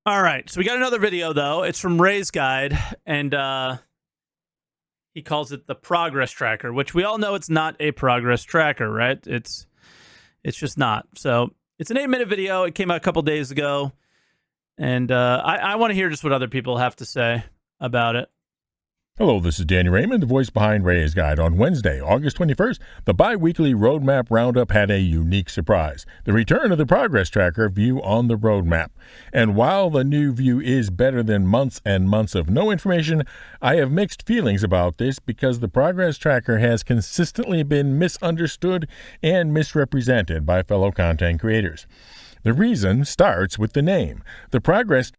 All right, so we got another video, though. It's from Ray's Guide, and he calls it the progress tracker, which we all know it's not a progress tracker, right? It's just not. So it's an 8-minute video. It came out a couple days ago, and I want to hear just what other people have to say about it. Hello, this is Danny Raymond, the voice behind Ray's Guide. On Wednesday, August 21st, the bi-weekly Roadmap Roundup had a unique surprise, the return of the Progress Tracker view on the roadmap. And while the new view is better than months and months of no information, I have mixed feelings about this because the Progress Tracker has consistently been misunderstood and misrepresented by fellow content creators. The reason starts with the name. The Progress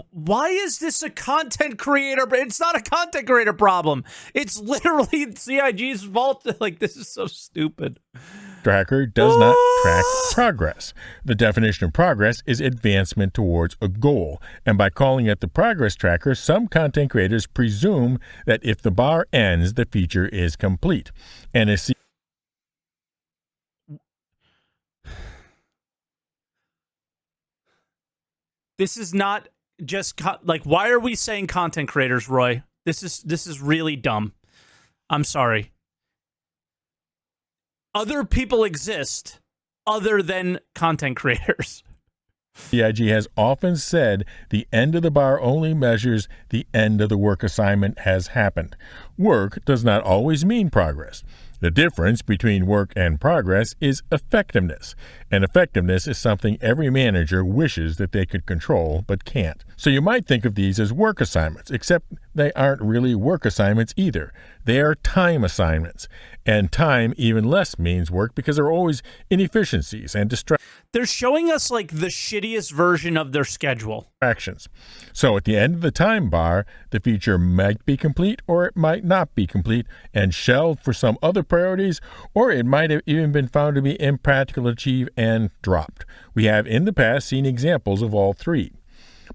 Why is this a content creator? It's not a content creator problem. It's literally CIG's fault. Like, this is so stupid. Tracker does not track progress. The definition of progress is advancement towards a goal. And by calling it the Progress Tracker, some content creators presume that if the bar ends, the feature is complete. And as this is not just like, why are we saying content creators, Roy? This is really dumb. I'm sorry. Other people exist other than content creators. CIG has often said the end of the bar only measures the end of the work assignment has happened. Work does not always mean progress. The difference between work and progress is effectiveness, and effectiveness is something every manager wishes that they could control but can't. So you might think of these as work assignments, except they aren't really work assignments either. They are time assignments, and time even less means work because there are always inefficiencies and distractions. They're showing us like the shittiest version of their schedule. So at the end of the time bar, the feature might be complete or it might not be complete and shelved for some other priorities, or it might have even been found to be impractical to achieve and dropped. We have in the past seen examples of all three.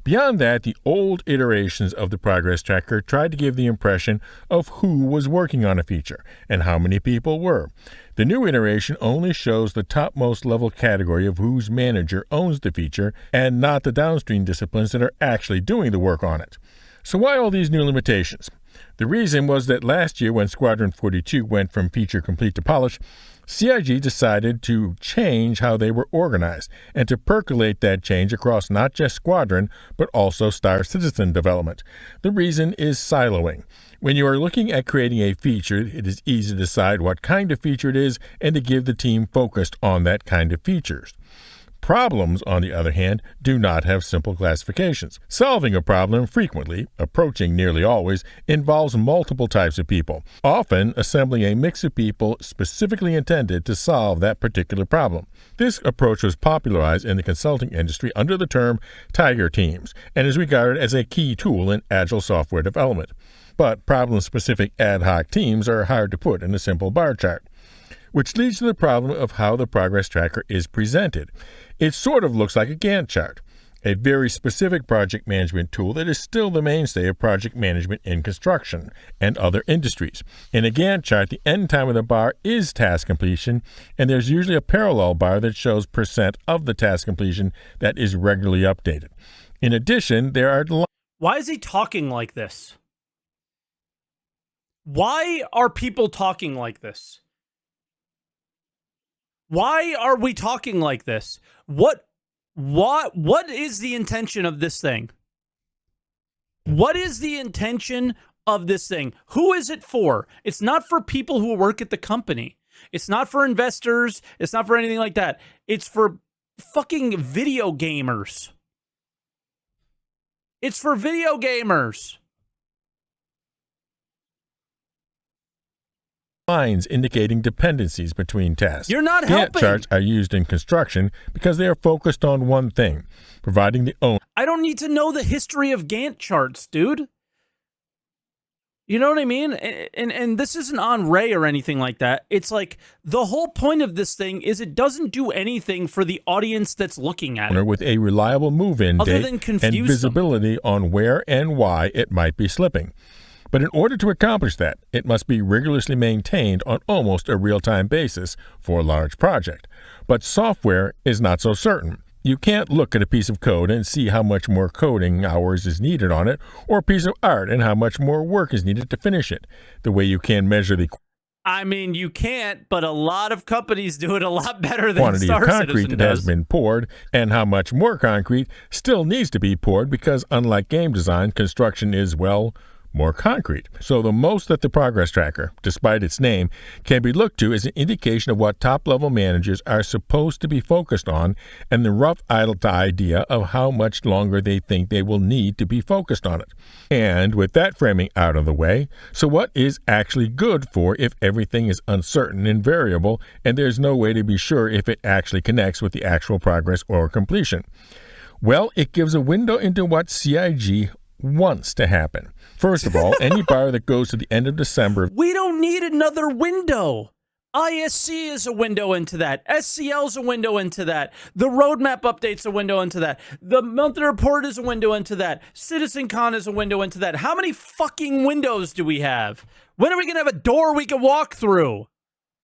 Beyond that, the old iterations of the Progress Tracker tried to give the impression of who was working on a feature and how many people were. The new iteration only shows the topmost level category of whose manager owns the feature and not the downstream disciplines that are actually doing the work on it. So why all these new limitations? The reason was that last year when Squadron 42 went from feature complete to polish, CIG decided to change how they were organized and to percolate that change across not just Squadron, but also Star Citizen development. The reason is siloing. When you are looking at creating a feature, it is easy to decide what kind of feature it is and to give the team focused on that kind of features. Problems, on the other hand, do not have simple classifications. Solving a problem frequently, approaching nearly always, involves multiple types of people, often assembling a mix of people specifically intended to solve that particular problem. This approach was popularized in the consulting industry under the term Tiger Teams and is regarded as a key tool in agile software development. But problem-specific ad hoc teams are hard to put in a simple bar chart, which leads to the problem of how the Progress Tracker is presented. It sort of looks like a Gantt chart, a very specific project management tool that is still the mainstay of project management in construction and other industries. In a Gantt chart, the end time of the bar is task completion, and there's usually a parallel bar that shows % of the task completion that is regularly updated. In addition, there are... Why is he talking like this? Why are people talking like this? Why are we talking like this? What is the intention of this thing? What is the intention of this thing? Who is it for? It's not for people who work at the company. It's not for investors. It's not for anything like that. It's for fucking video gamers. It's for video gamers. Lines indicating dependencies between tasks. You're not helping. Gantt charts are used in construction because they are focused on one thing, providing the owner. I don't need to know the history of Gantt charts, dude. You know what I mean? And this isn't on Ray or anything like that. It's like the whole point of this thing is it doesn't do anything for the audience that's looking at it. With a reliable move-in date and visibility on where and why it might be slipping. But in order to accomplish that, it must be rigorously maintained on almost a real-time basis for a large project. But software is not so certain. You can't look at a piece of code and see how much more coding hours is needed on it, or a piece of art and how much more work is needed to finish it, the way you can measure the I mean, you can't, but a lot of companies do it a lot better than quantity Star of concrete Citizen that does. has been poured, and how much more concrete still needs to be poured, because unlike game design, construction is, well, more concrete. So the most that the progress tracker, despite its name, can be looked to is an indication of what top-level managers are supposed to be focused on, and the rough idea of how much longer they think they will need to be focused on it. And with that framing out of the way, so what is actually good for if everything is uncertain and variable, and there's no way to be sure if it actually connects with the actual progress or completion? Well, it gives a window into what CIG wants to happen. First of all, any bar that goes to the end of December. We don't need another window. ISC is a window into that. SCL is a window into that. The roadmap update's a window into that. The monthly report is a window into that. Citizencon is a window into that. How many fucking windows do we have? When are we going to have a door we can walk through?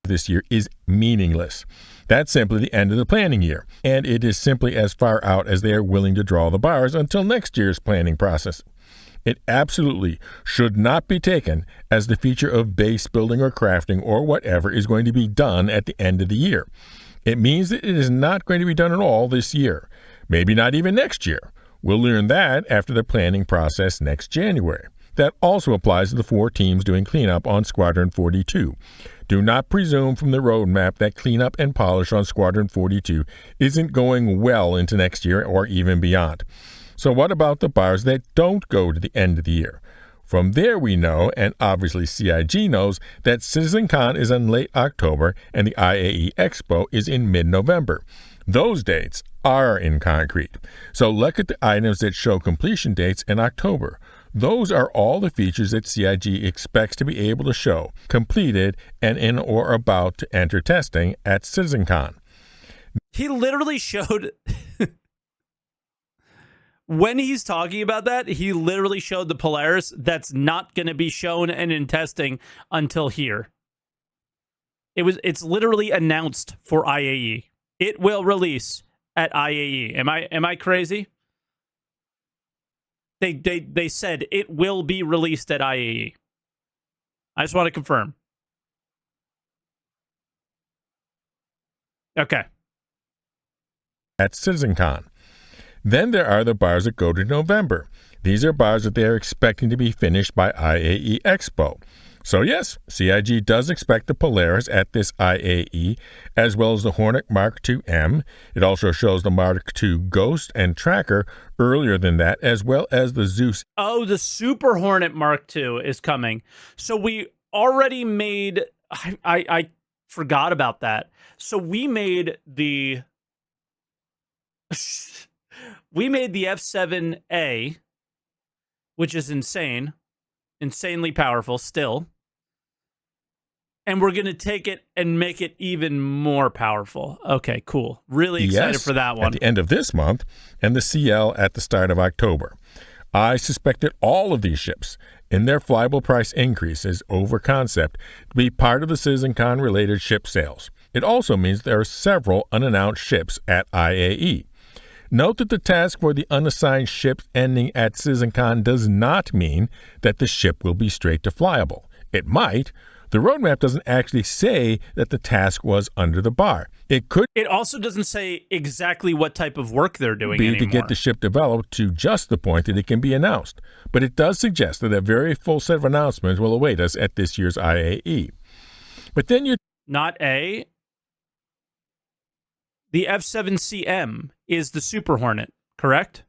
This year is meaningless. That's simply the end of the planning year, and it is simply as far out as they are willing to draw the bars until next year's planning process. It absolutely should not be taken as the feature of base building or crafting or whatever is going to be done at the end of the year. It means that it is not going to be done at all this year, maybe not even next year. We'll learn that after the planning process next January. That also applies to the 4 teams doing cleanup on Squadron 42. Do not presume from the roadmap that cleanup and polish on Squadron 42 isn't going well into next year or even beyond. So what about the bars that don't go to the end of the year? From there we know, and obviously CIG knows, that Citizencon is in late October and the IAE Expo is in mid-November. Those dates are in concrete. So look at the items that show completion dates in October. Those are all the features that CIG expects to be able to show, completed and in or about to enter testing at Citizencon. He literally showed... When he's talking about that, he literally showed the Polaris that's not going to be shown and in testing until here. It's literally announced for IAE. It will release at IAE. Am I crazy? They said it will be released at IAE. I just want to confirm. Okay. At Citizencon. Then there are the bars that go to November. These are bars that they are expecting to be finished by IAE Expo. So yes, CIG does expect the Polaris at this IAE, as well as the Hornet Mark II-M. It also shows the Mark II Ghost and Tracker earlier than that, as well as the Zeus. Oh, the Super Hornet Mark II is coming. So we already made... I forgot about that. So we made the... We made the F7A, which is insane, insanely powerful still. And we're going to take it and make it even more powerful. Okay, cool. Really excited for that one. At the end of this month, and the CL at the start of October. I suspected all of these ships, in their flyable price increases over concept, to be part of the Citizencon-related ship sales. It also means there are several unannounced ships at IAE. Note that the task for the unassigned ships ending at Citizencon does not mean that the ship will be straight to flyable. It might. The roadmap doesn't actually say that the task was under the bar. It could. It also doesn't say exactly what type of work they're doing be anymore. To get the ship developed to just the point that it can be announced. But it does suggest that a very full set of announcements will await us at this year's IAE. But then you... Not A. The F7CM is the Super Hornet, correct?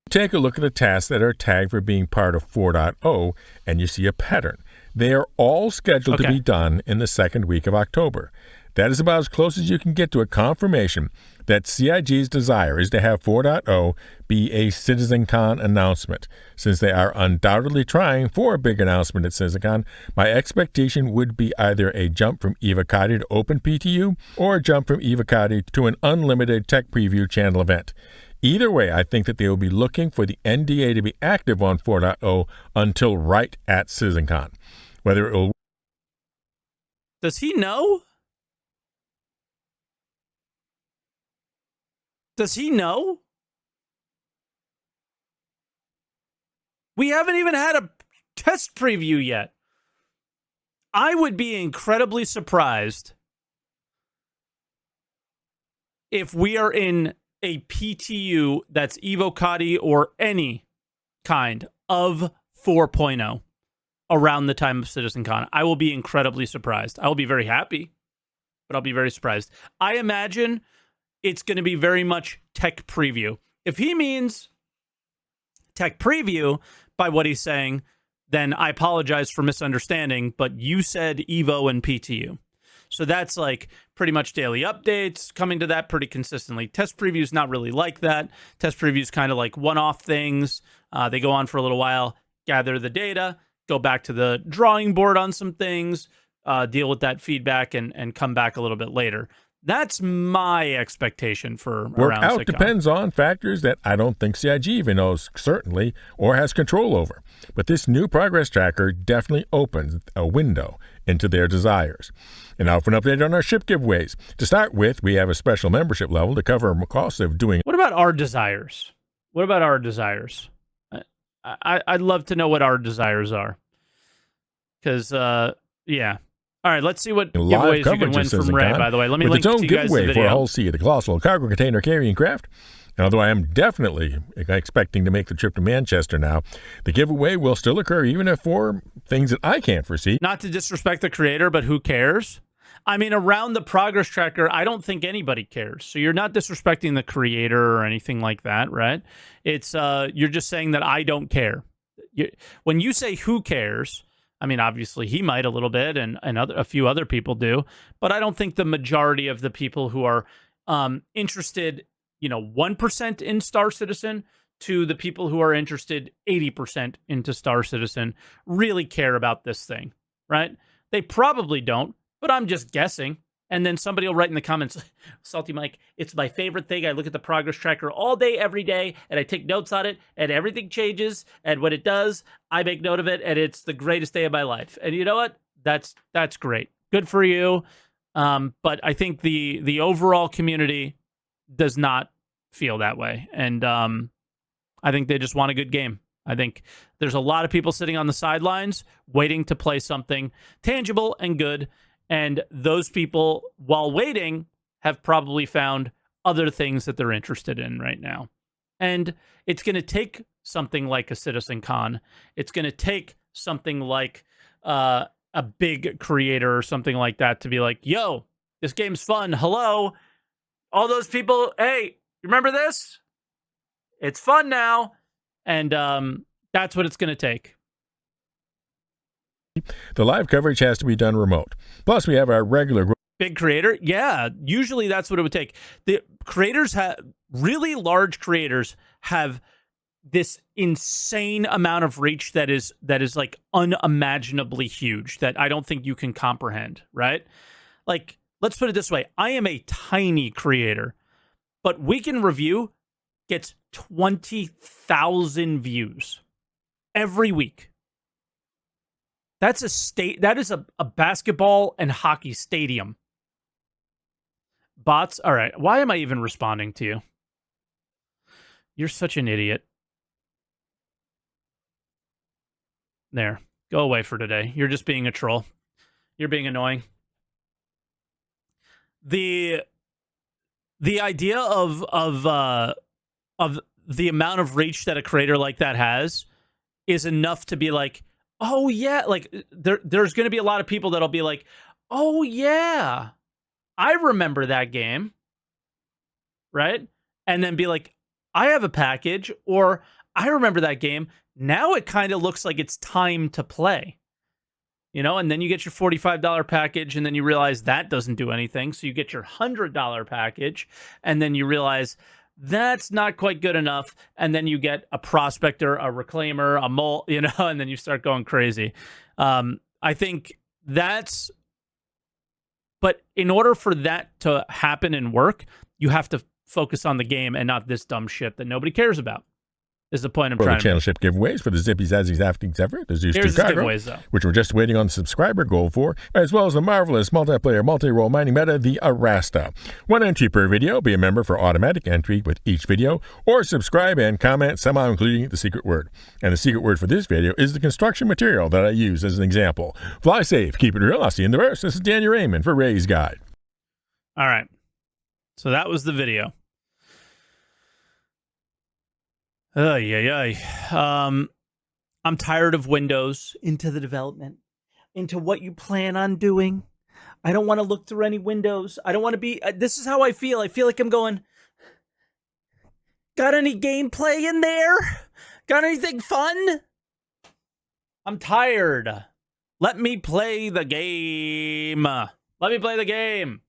Take a look at the tasks that are tagged for being part of 4.0, and you see a pattern. They are all scheduled to be done in the second week of October. That is about as close as you can get to a confirmation that CIG's desire is to have 4.0 be a Citizencon announcement. Since they are undoubtedly trying for a big announcement at Citizencon, my expectation would be either a jump from Evocati to Open PTU or a jump from Evocati to an unlimited tech preview channel event. Either way, I think that they will be looking for the NDA to be active on 4.0 until right at Citizencon. Whether it will... Does he know? Does he know? We haven't even had a test preview yet. I would be incredibly surprised if we are in a PTU that's Evocati or any kind of 4.0 around the time of Citizencon. I will be incredibly surprised. I will be very happy, but I'll be very surprised. I imagine it's going to be very much tech preview. If he means tech preview by what he's saying, then I apologize for misunderstanding, but you said Evo and PTU. So that's like pretty much daily updates, coming to that pretty consistently. Test previews not really like that. Test previews kind of like one-off things. They go on for a little while, gather the data, go back to the drawing board on some things, deal with that feedback, and come back a little bit later. That's my expectation for around Workout SitCon. depends on factors that I don't think CIG even knows certainly or has control over. But this new progress tracker definitely opens a window into their desires. And now for an update on our ship giveaways. To start with, we have a special membership level to cover the cost of doing... What about our desires? What about our desires? I'd love to know what our desires are. Because, yeah. All right, let's see what giveaways you can win from Ray, by the way. Let me link to you guys the video. For Hull C, the colossal cargo container carrying craft. And although I am definitely expecting to make the trip to Manchester now, the giveaway will still occur even if for things that I can't foresee. Not to disrespect the creator, but who cares? I mean, around the progress tracker, I don't think anybody cares. So you're not disrespecting the creator or anything like that, right? It's you're just saying that I don't care. When you say who cares... I mean, obviously he might a little bit, and a few other people do, but I don't think the majority of the people who are interested, 1% in Star Citizen to the people who are interested 80% into Star Citizen really care about this thing, right? They probably don't, but I'm just guessing. And then somebody will write in the comments, SaltEMike, it's my favorite thing. I look at the progress tracker all day, every day, and I take notes on it, and everything changes. And when it does, I make note of it, and it's the greatest day of my life. And you know what? That's great. Good for you. But I think the overall community does not feel that way. And I think they just want a good game. I think there's a lot of people sitting on the sidelines waiting to play something tangible and good. And those people, while waiting, have probably found other things that they're interested in right now. And it's going to take something like a Citizencon. It's going to take something like a big creator or something like that to be like, yo, this game's fun. Hello. All those people, hey, you remember this? It's fun now. And that's what it's going to take. The live coverage has to be done remote. Plus, we have our regular... Big creator? Yeah, usually that's what it would take. The creators have... Really large creators have this insane amount of reach that is like unimaginably huge that I don't think you can comprehend, right? Like, let's put it this way. I am a tiny creator, but Weekend Review gets 20,000 views every week. That is a basketball and hockey stadium. Bots, all right. Why am I even responding to you? You're such an idiot. There. Go away for today. You're just being a troll. You're being annoying. The idea of the amount of reach that a creator like that has is enough to be like, oh yeah, like there's going to be a lot of people that'll be like, oh yeah, I remember that game, right? And then be like, I have a package, or I remember that game. Now it kind of looks like it's time to play, and then you get your $45 package, and then you realize that doesn't do anything. So you get your $100 package, and then you realize that's not quite good enough. And then you get a prospector, a reclaimer, a mole, and then you start going crazy. I think but in order for that to happen and work, you have to focus on the game and not this dumb shit that nobody cares about. Is the point I'm For the trying to channel make. ship giveaways for the Zippy Zazzy Zaftings ever, the Zeus 2 Here's the cargo, giveaways, though. which we're just waiting on the subscriber goal for, as well as the marvelous multiplayer multi-role mining meta, the Arasta. 1 entry per video. Be a member for automatic entry with each video, or subscribe and comment, somehow including the secret word. And the secret word for this video is the construction material that I use as an example. Fly safe, keep it real. I'll see you in the verse. This is Daniel Raymond for Ray's Guide. All right. So that was the video. I'm tired of Windows into the development, into what you plan on doing. I don't want to look through any windows. I don't want to be, this is how I feel. I feel like I'm going, got any gameplay in there? Got anything fun? I'm tired. Let me play the game. Let me play the game.